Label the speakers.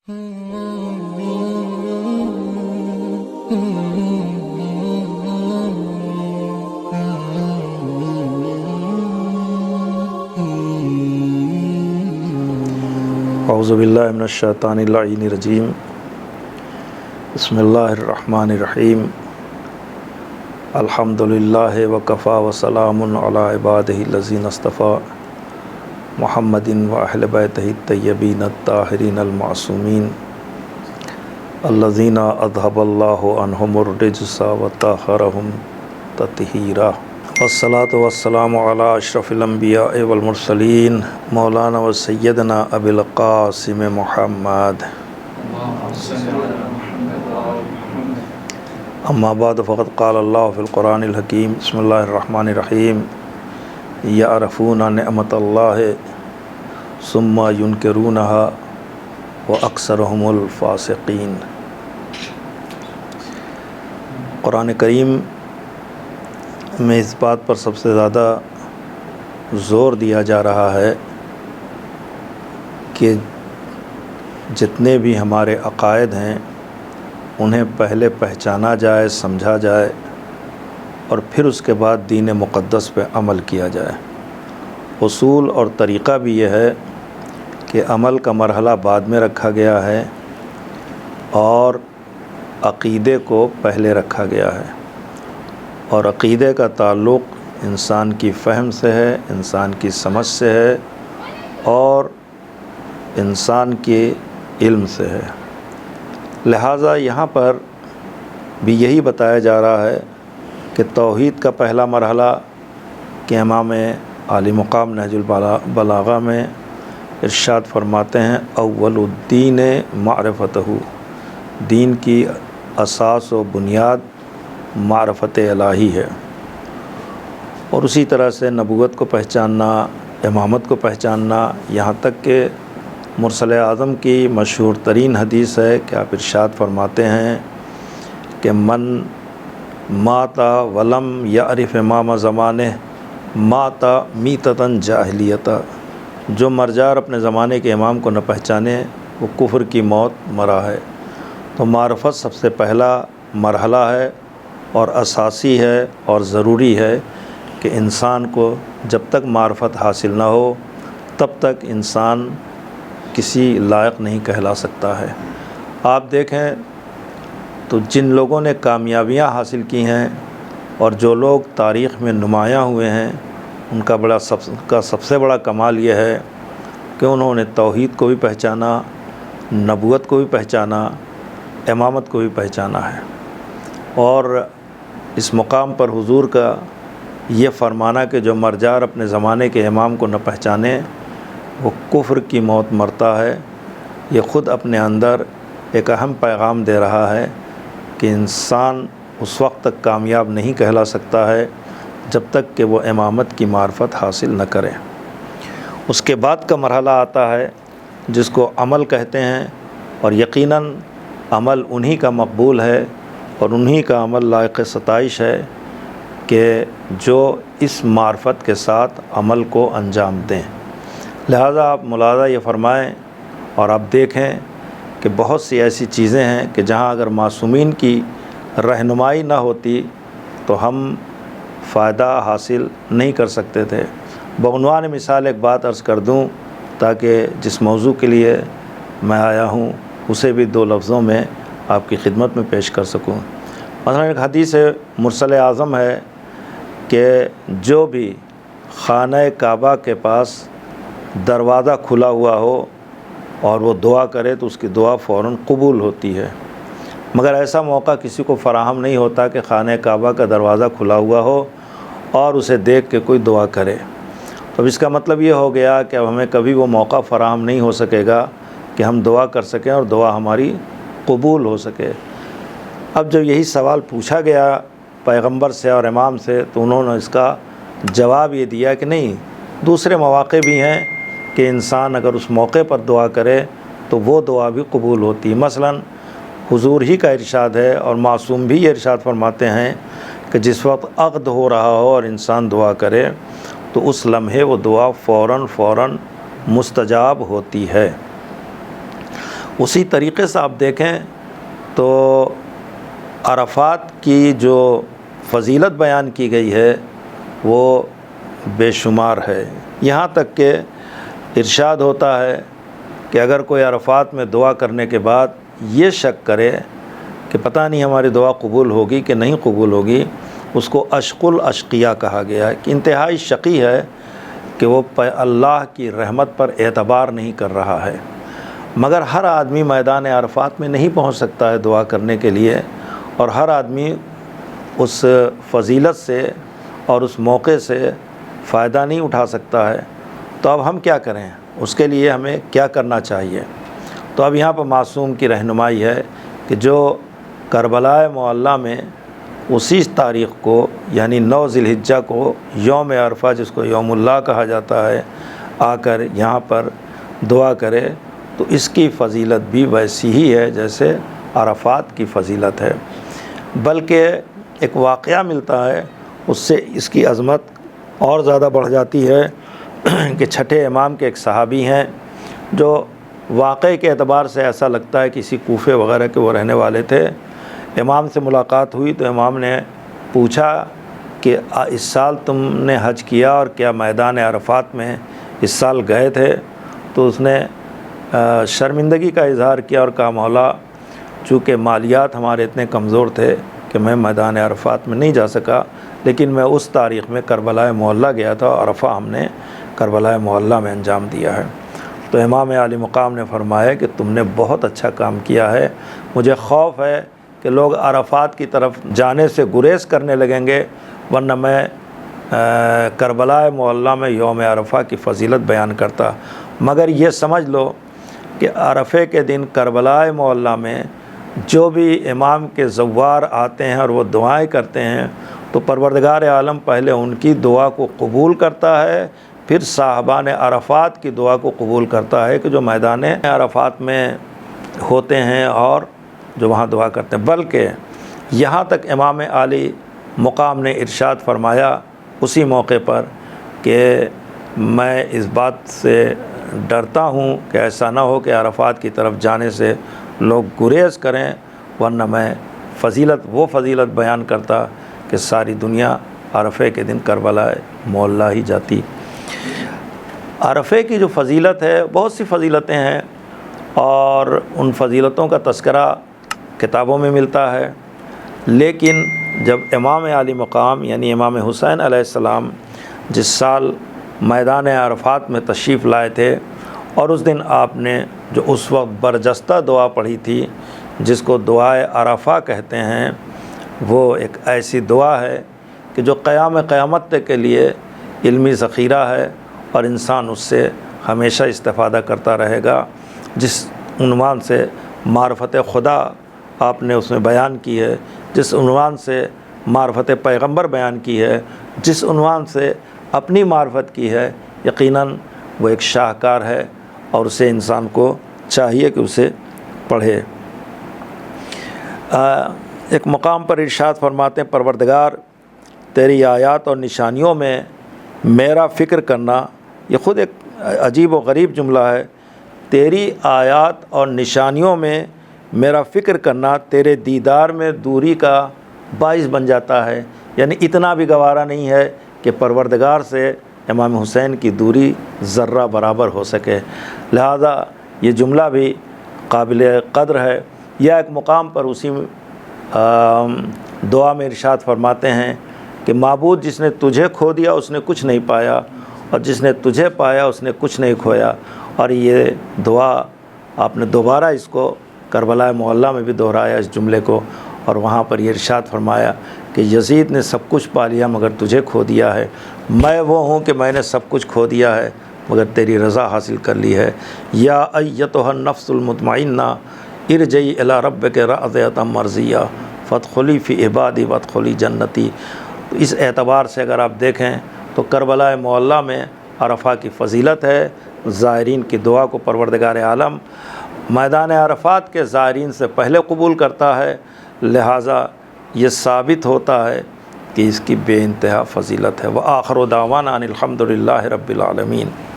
Speaker 1: اعوذ باللہ من الشیطان اللعین الرجیم بسم اللہ الرحمن الرحیم الحمدللہ وکفی وسلام علی عبادہ الذین اصطفی محمد واہل بیتہ الطیبین الطاہرین المعصومین الذین اذھب اللہ عنہم الرجس وطہرہم تطہیرا والصلاة والسلام علی اشرف الانبیاء والمرسلین مولانا و سیدنا ابی القاسم محمد اما بعد فقد قال اللہ فی القرآن الحکیم بسم اللہ الرحمن الرحیم یعرفون نعمت اللہ ثم ینکرونها واکثرهم الفاسقین۔ قرآن کریم میں اس بات پر سب سے زیادہ زور دیا جا رہا ہے کہ جتنے بھی ہمارے عقائد ہیں انہیں پہلے پہچانا جائے، سمجھا جائے اور پھر اس کے بعد دین مقدس پہ عمل کیا جائے۔ اصول اور طریقہ بھی یہ ہے کہ عمل کا مرحلہ بعد میں رکھا گیا ہے اور عقیدے کو پہلے رکھا گیا ہے، اور عقیدے کا تعلق انسان کی فہم سے ہے، انسان کی سمجھ سے ہے اور انسان کے علم سے ہے۔ لہٰذا یہاں پر بھی یہی بتایا جا رہا ہے کہ توحید کا پہلا مرحلہ کہ امام عالی مقام نہج البلاغہ میں ارشاد فرماتے ہیں اول الدین معرفتہ، دین کی اساس و بنیاد معرفت الہی ہے، اور اسی طرح سے نبوت کو پہچاننا، امامت کو پہچاننا، یہاں تک کہ مرسل اعظم کی مشہور ترین حدیث ہے کہ آپ ارشاد فرماتے ہیں کہ من مات ولم یعرف امام زمانہ مات میتۃ جاہلیۃ، جو مرجار اپنے زمانے کے امام کو نہ پہچانے وہ کفر کی موت مرا ہے۔ تو معرفت سب سے پہلا مرحلہ ہے اور اساسی ہے اور ضروری ہے کہ انسان کو جب تک معرفت حاصل نہ ہو تب تک انسان کسی لائق نہیں کہلا سکتا ہے۔ آپ دیکھیں تو جن لوگوں نے کامیابیاں حاصل کی ہیں اور جو لوگ تاریخ میں نمایاں ہوئے ہیں ان کا سب سے بڑا کمال یہ ہے کہ انہوں نے توحید کو بھی پہچانا، نبوت کو بھی پہچانا، امامت کو بھی پہچانا ہے۔ اور اس مقام پر حضور کا یہ فرمانا کہ جو مرجار اپنے زمانے کے امام کو نہ پہچانے وہ کفر کی موت مرتا ہے، یہ خود اپنے اندر ایک اہم پیغام دے رہا ہے کہ انسان اس وقت تک کامیاب نہیں کہلا سکتا ہے جب تک کہ وہ امامت کی معرفت حاصل نہ کرے۔ اس کے بعد کا مرحلہ آتا ہے جس کو عمل کہتے ہیں، اور یقیناً عمل انہی کا مقبول ہے اور انہی کا عمل لائق ستائش ہے کہ جو اس معرفت کے ساتھ عمل کو انجام دیں۔ لہذا آپ ملاحظہ یہ فرمائیں اور آپ دیکھیں کہ بہت سی ایسی چیزیں ہیں کہ جہاں اگر معصومین کی رہنمائی نہ ہوتی تو ہم فائدہ حاصل نہیں کر سکتے تھے۔ بعنوان مثال ایک بات عرض کر دوں تاکہ جس موضوع کے لیے میں آیا ہوں اسے بھی دو لفظوں میں آپ کی خدمت میں پیش کر سکوں۔ مثلا ایک حدیث مرسل اعظم ہے کہ جو بھی خانہ کعبہ کے پاس دروازہ کھلا ہوا ہو اور وہ دعا کرے تو اس کی دعا فوراً قبول ہوتی ہے، مگر ایسا موقع کسی کو فراہم نہیں ہوتا کہ خانہ کعبہ کا دروازہ کھلا ہوا ہو اور اسے دیکھ کے کوئی دعا کرے۔ تو اس کا مطلب یہ ہو گیا کہ اب ہمیں کبھی وہ موقع فراہم نہیں ہو سکے گا کہ ہم دعا کر سکیں اور دعا ہماری قبول ہو سکے۔ اب جب یہی سوال پوچھا گیا پیغمبر سے اور امام سے تو انہوں نے اس کا جواب یہ دیا کہ نہیں، دوسرے مواقع بھی ہیں کہ انسان اگر اس موقع پر دعا کرے تو وہ دعا بھی قبول ہوتی ہے۔ مثلا حضور ہی کا ارشاد ہے اور معصوم بھی یہ ارشاد فرماتے ہیں کہ جس وقت عقد ہو رہا ہو اور انسان دعا کرے تو اس لمحے وہ دعا فوراً مستجاب ہوتی ہے۔ اسی طریقے سے آپ دیکھیں تو عرفات کی جو فضیلت بیان کی گئی ہے وہ بے شمار ہے، یہاں تک کہ ارشاد ہوتا ہے کہ اگر کوئی عرفات میں دعا کرنے کے بعد یہ شک کرے کہ پتہ نہیں ہماری دعا قبول ہوگی کہ نہیں قبول ہوگی، اس کو اشق الاشقیاء کہا گیا ہے کہ انتہائی شقی ہے کہ وہ اللہ کی رحمت پر اعتبار نہیں کر رہا ہے۔ مگر ہر آدمی میدان عرفات میں نہیں پہنچ سکتا ہے دعا کرنے کے لیے، اور ہر آدمی اس فضیلت سے اور اس موقع سے فائدہ نہیں اٹھا سکتا ہے۔ تو اب ہم کیا کریں؟ اس کے لیے ہمیں کیا کرنا چاہیے؟ تو اب یہاں پر معصوم کی رہنمائی ہے کہ جو کربلا معلیٰ میں اسی تاریخ کو یعنی 9 ذی الحجہ کو یوم عرفہ جس کو یوم اللہ کہا جاتا ہے آ کر یہاں پر دعا کرے تو اس کی فضیلت بھی ویسی ہی ہے جیسے عرفات کی فضیلت ہے، بلکہ ایک واقعہ ملتا ہے اس سے اس کی عظمت اور زیادہ بڑھ جاتی ہے کہ چھٹے امام کے ایک صحابی ہیں جو واقعے کے اعتبار سے ایسا لگتا ہے کسی کوفے وغیرہ کے وہ رہنے والے تھے۔ امام سے ملاقات ہوئی تو امام نے پوچھا کہ اس سال تم نے حج کیا اور کیا میدان عرفات میں اس سال گئے تھے؟ تو اس نے شرمندگی کا اظہار کیا اور کہا مولا چونکہ مالیات ہمارے اتنے کمزور تھے کہ میں میدان عرفات میں نہیں جا سکا، لیکن میں اس تاریخ میں کربلا معلیٰ گیا تھا، عرفہ ہم نے کربلا معلیٰ میں انجام دیا ہے۔ تو امام عالی مقام نے فرمایا کہ تم نے بہت اچھا کام کیا ہے، مجھے خوف ہے کہ لوگ عرفات کی طرف جانے سے گریز کرنے لگیں گے، ورنہ میں کربلا معلیٰ میں یوم عرفہ کی فضیلت بیان کرتا۔ مگر یہ سمجھ لو کہ عرفے کے دن کربلا معلیٰ میں جو بھی امام کے زوار آتے ہیں اور وہ دعائیں کرتے ہیں تو پروردگار عالم پہلے ان کی دعا کو قبول کرتا ہے، پھر صاحبان عرفات کی دعا کو قبول کرتا ہے کہ جو میدان عرفات میں ہوتے ہیں اور جو وہاں دعا کرتے ہیں۔ بلکہ یہاں تک امام عالی مقام نے ارشاد فرمایا اسی موقع پر کہ میں اس بات سے ڈرتا ہوں کہ ایسا نہ ہو کہ عرفات کی طرف جانے سے لوگ گریز کریں، ورنہ میں وہ فضیلت بیان کرتا کہ ساری دنیا عرفے کے دن کربلا معلیٰ ہی جاتی۔ عرفے کی جو فضیلت ہے، بہت سی فضیلتیں ہیں اور ان فضیلتوں کا تذکرہ کتابوں میں ملتا ہے، لیکن جب امام عالی مقام یعنی امام حسین علیہ السلام جس سال میدان عرفات میں تشریف لائے تھے اور اس دن آپ نے جو اس وقت برجستہ دعا پڑھی تھی جس کو دعائے عرفہ کہتے ہیں، وہ ایک ایسی دعا ہے کہ جو قیامت تک کے لیے علمی ذخیرہ ہے اور انسان اس سے ہمیشہ استفادہ کرتا رہے گا۔ جس عنوان سے معرفت خدا آپ نے اس میں بیان کی ہے، جس عنوان سے معرفت پیغمبر بیان کی ہے، جس عنوان سے اپنی معرفت کی ہے، یقیناً وہ ایک شاہکار ہے اور اسے انسان کو چاہیے کہ اسے پڑھے۔ ایک مقام پر ارشاد فرماتے ہیں پروردگار تیری آیات اور نشانیوں میں میرا فکر کرنا، یہ خود ایک عجیب و غریب جملہ ہے، تیری آیات اور نشانیوں میں میرا فکر کرنا تیرے دیدار میں دوری کا باعث بن جاتا ہے، یعنی اتنا بھی گوارا نہیں ہے کہ پروردگار سے امام حسین کی دوری ذرہ برابر ہو سکے، لہذا یہ جملہ بھی قابل قدر ہے۔ یا ایک مقام پر اسی دعا میں ارشاد فرماتے ہیں کہ معبود جس نے تجھے کھو دیا اس نے کچھ نہیں پایا، اور جس نے تجھے پایا اس نے کچھ نہیں کھویا۔ اور یہ دعا آپ نے دوبارہ اس کو کربلا معلیٰ میں بھی دہرایا اس جملے کو، اور وہاں پر یہ ارشاد فرمایا کہ یزید نے سب کچھ پا لیا مگر تجھے کھو دیا ہے، میں وہ ہوں کہ میں نے سب کچھ کھو دیا ہے مگر تیری رضا حاصل کر لی ہے۔ یا ایتھا النفس المطمئنہ ارجعی الی ربک راضیۃ مرضیہ فادخلی فی عبادی وادخلی جنتی۔ تو اس اعتبار سے اگر آپ دیکھیں تو کربلا معلیٰ میں عرفہ کی فضیلت ہے، زائرین کی دعا کو پروردگار عالم میدان عرفات کے زائرین سے پہلے قبول کرتا ہے، لہٰذا یہ ثابت ہوتا ہے کہ اس کی بے انتہا فضیلت ہے۔ وآخر دعوانا ان الحمد للہ رب العالمین۔